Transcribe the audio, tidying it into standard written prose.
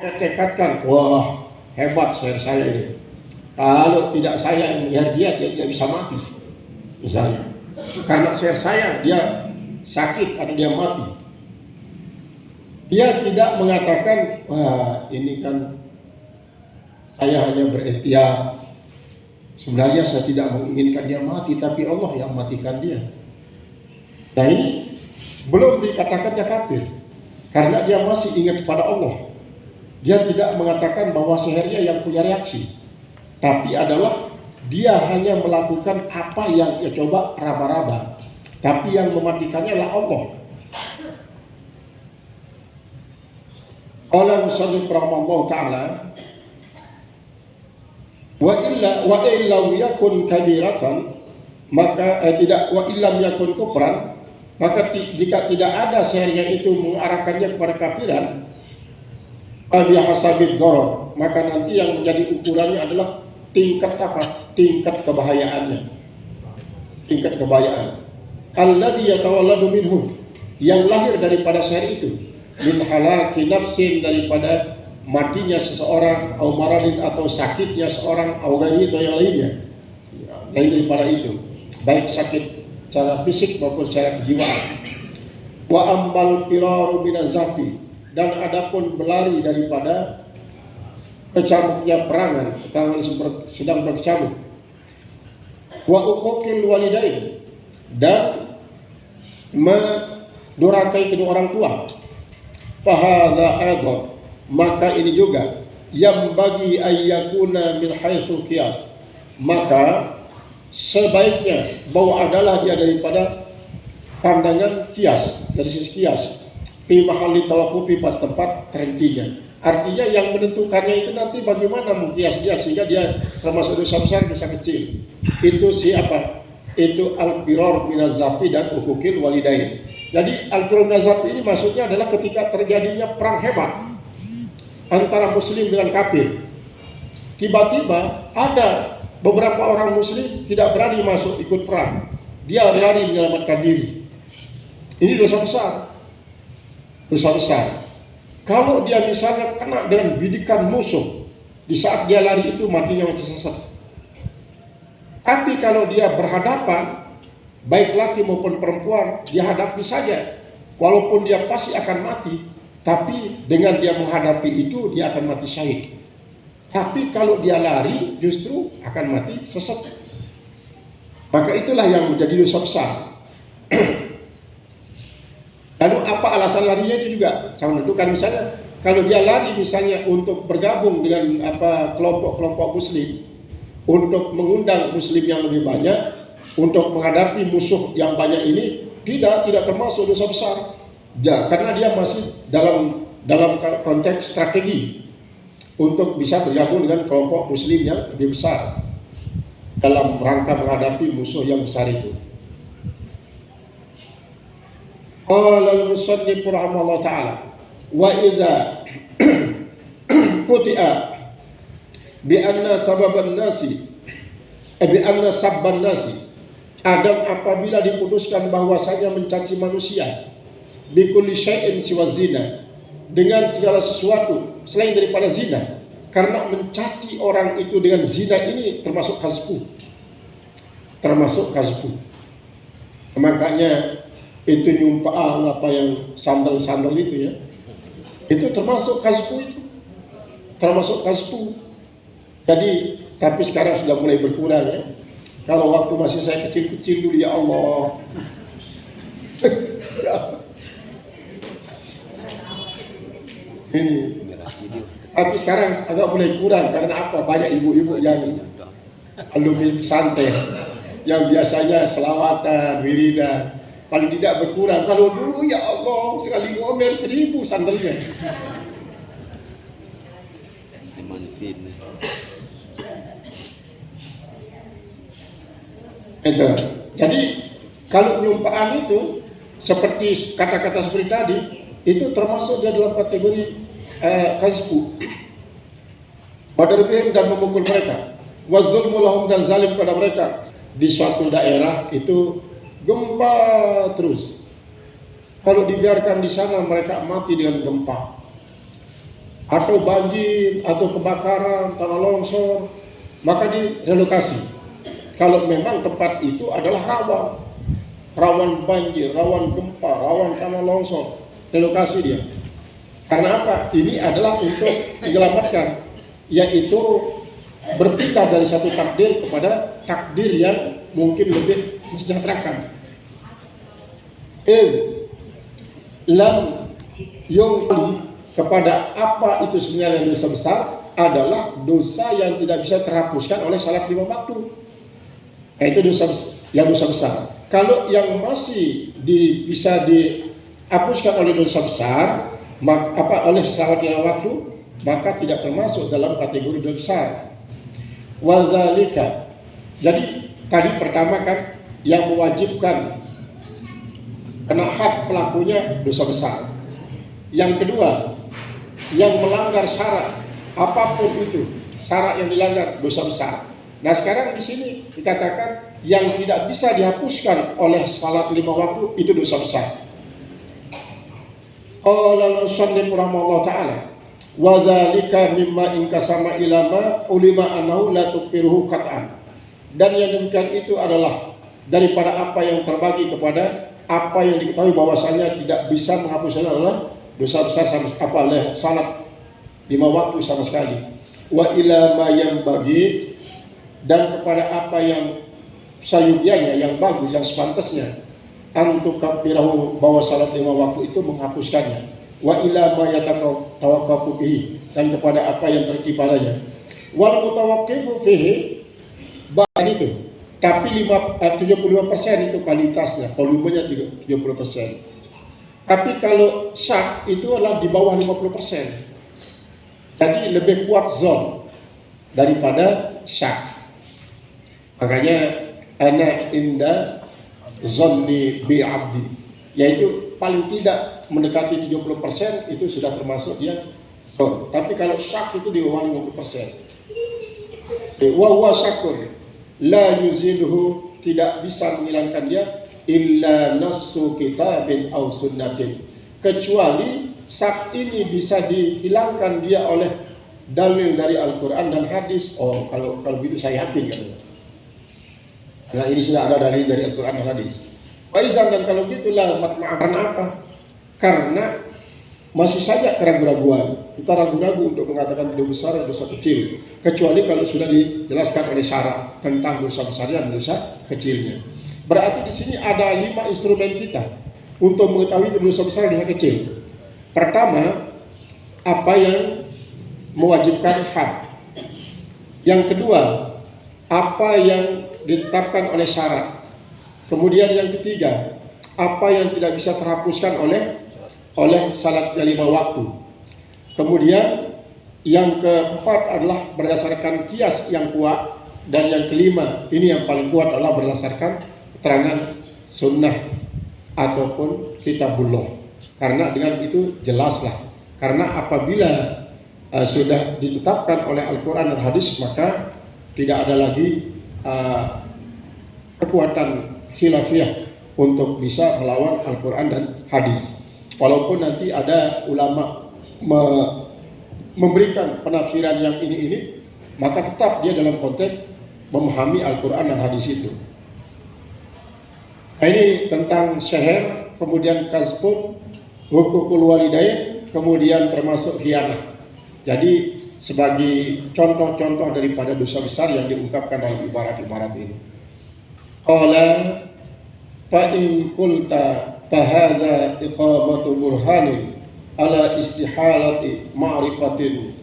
tekadkan, wah hebat saya ini. Kalau tidak saya yang melihat dia tidak bisa mati. Misalnya, karena saya dia sakit atau dia mati. Dia tidak mengatakan, wah ini kan saya hanya berikhtiar. Sebenarnya saya tidak menginginkan dia mati, tapi Allah yang matikan dia. Nah ini belum dikatakan dia kafir, karena dia masih ingat kepada Allah. Dia tidak mengatakan bahwa sehernya yang punya reaksi, tapi adalah dia hanya melakukan apa yang dia coba raba-raba, tapi yang mematikannya adalah Allah. Qala musannif rahimahullah ta'ala, wa illam yakun kabiratan, maka tidak wa illam yakun kufran, maka jika tidak ada sehernya itu mengarahkannya kepada kafiran, bihasabil darar, maka nanti yang menjadi ukurannya adalah tingkat apa? Tingkat kebahayaannya. Tingkat kebahayaan. Alladzi yatawalladu minhu, yang lahir daripada seher itu, min halaki nafsin, daripada matinya seseorang, atau maradin, atau sakitnya seorang, atau ghairi, atau yang lainnya. Lain daripada itu, baik sakit secara fisik maupun secara kejiwaan. Wa ambal firaru minazafi, dan adapun berlari daripada kecamuknya perangan sedang berkecamuk. Wa uquqil walidain, dan mendurhakai kedua orang tua. Fahadha aidan, maka ini juga yang bagi ayyakuna min haitsu qiyas, maka sebaiknya bahwa adalah dia daripada pandangan kias, dari sisi kias, fi mahalli tawaqqufi, pada tempat terhentinya. Artinya yang menentukannya itu nanti bagaimana mengkias dia sehingga dia termasuk dosa besar, dosa kecil. Itu siapa? Itu al-firar minazafi dan uquqil walidain. Jadi al-firar minazafi ini maksudnya adalah ketika terjadinya perang hebat antara muslim dengan kafir. Tiba-tiba ada beberapa orang muslim tidak berani masuk ikut perang. Dia lari menyelamatkan diri. Ini dosa besar. Dosa besar. Kalau dia misalnya kena dengan bidikan musuh, di saat dia lari itu matinya mati sesat. Tapi kalau dia berhadapan, baik laki maupun perempuan, dia hadapi saja. Walaupun dia pasti akan mati, tapi dengan dia menghadapi itu, dia akan mati syahid. Tapi kalau dia lari, justru akan mati sesat. Maka itulah yang menjadi dosa besar. Lalu apa alasan larinya itu juga saya menentukan. Misalnya kalau dia lari misalnya untuk bergabung dengan kelompok-kelompok muslim, untuk mengundang muslim yang lebih banyak, untuk menghadapi musuh yang banyak ini, tidak termasuk dosa besar. Ya, karena dia masih dalam konteks strategi untuk bisa bergabung dengan kelompok muslim yang lebih besar dalam rangka menghadapi musuh yang besar itu. Qala al-musannif rahimahullah ta'ala, wa idza quti'a bi anna sabban nasi dan apabila diputuskan bahwasanya mencaci manusia bi kulli syai'in siwa zina, dengan segala sesuatu selain daripada zina, karena mencaci orang itu dengan zina ini termasuk kazfu. Makanya itu nyumpaan apa yang sandal itu ya, itu termasuk kazfu, itu termasuk kazfu. Jadi tapi sekarang sudah mulai berkurang ya. Kalau waktu masih saya kecil-kecil dulu, ya Allah. Ini. Tapi sekarang agak mulai kurang karena apa? Banyak ibu-ibu yang alumni pesantren yang biasanya selawatan, wiridan, paling tidak berkurang. Kalau dulu ya Allah, sekali ngomer 1000 sandalnya. Itu. Jadi kalau nyumpaan itu seperti kata-kata seperti tadi, itu termasuk dia dalam kategori kazfu. Wadarbihim, dan memukul mereka. Wazulmu lahum, dan zalim pada mereka. Di suatu daerah itu gempa terus. Kalau dibiarkan di sana mereka mati dengan gempa. atau banjir, atau kebakaran, tanah longsor, maka direlokasi. Kalau memang tempat itu adalah rawan banjir, rawan gempa, rawan tanah longsor, relokasi dia. Karena apa? Ini adalah untuk menyelamatkan, yaitu berpindah dari satu takdir kepada takdir yang mungkin lebih mensejahterakan. Lam yungli, kepada apa itu sebenarnya dosa besar, adalah dosa yang tidak bisa terhapuskan oleh salat 5 waktu. Itu dosa besar. Kalau yang masih bisa dihapuskan oleh dosa besar, oleh salat 5 waktu, maka tidak termasuk dalam kategori dosa besar. Wadzalika, jadi tadi pertama kan yang mewajibkan kena had pelakunya dosa besar. Yang kedua, yang melanggar syarat apapun itu, syarat yang dilanggar dosa besar. Nah sekarang di sini dikatakan yang tidak bisa dihapuskan oleh salat 5 waktu itu dosa besar. Qala al-musannif rahimahullah ta'ala, wa dzalika mimma inkasama ilama ulima annahu la tukfiruhu qat'an. Dan yang demikian itu adalah daripada apa yang terbagi kepada apa yang diketahui bahwasanya tidak bisa menghapuskan adalah dosa besar sama oleh salat 5 waktu sama sekali. Wa ila ma yang bagi, dan kepada apa yang sayudianya, yang bagus, yang sepantasnya, antuk kafirahu, bahwa salat 5 waktu itu menghapuskannya. Wa ila ma yatawakkafu bihi, dan kepada apa yang terkait padanya. Wal mutawaqqifu fihi, bahan itu. Tapi 75% itu kualitasnya, volumenya 70%. Tapi kalau syak itu adalah di bawah 50%. Jadi lebih kuat zon daripada syak. Makanya ana inda zonni bi abdi, yaitu paling tidak mendekati 70% itu sudah termasuk dia zon. Tapi kalau syak itu di bawah 50%. Wa huwa syakun la yuziluhu, tidak bisa menghilangkan dia illa nassu kitabin aw sunnatin, kecuali syak ini bisa dihilangkan dia oleh dalil dari Al-Quran dan hadis. Oh, kalau begitu saya yakin kan, karena ini sudah ada dalil dari Al-Quran dan hadis. Faizan, dan kalau gitulah matma'ah. Karena apa? Karena masih saja keraguan-raguan. Kita ragu-ragu untuk mengatakan dosa besar dan dosa kecil, kecuali kalau sudah dijelaskan oleh syarat tentang dosa besar dan dosa kecilnya. Berarti di sini ada 5 instrumen kita untuk mengetahui dosa besar dan dosa kecil. Pertama, apa yang mewajibkan had. Yang kedua, apa yang ditetapkan oleh syarat. Kemudian yang ketiga, apa yang tidak bisa terhapuskan oleh salat 5 waktu. Kemudian yang keempat adalah berdasarkan kias yang kuat, dan yang kelima, ini yang paling kuat, adalah berdasarkan keterangan sunnah ataupun kitabullah. Karena dengan itu jelaslah. Karena apabila sudah ditetapkan oleh Al-Quran dan hadis, maka tidak ada lagi kekuatan khilafiyah untuk bisa melawan Al-Quran dan hadis. Walaupun nanti ada ulama memberikan penafsiran yang ini, maka tetap dia dalam konteks memahami Al-Quran dan hadis itu. Ini tentang syahr, kemudian kasbun, hukukul walidain, kemudian termasuk khianah. Jadi sebagai contoh-contoh daripada dosa besar yang diungkapkan dalam ibarat-ibarat ini. Qala fa in qulta fahadha iqamatu burhanin ala istihalati ma'rifatin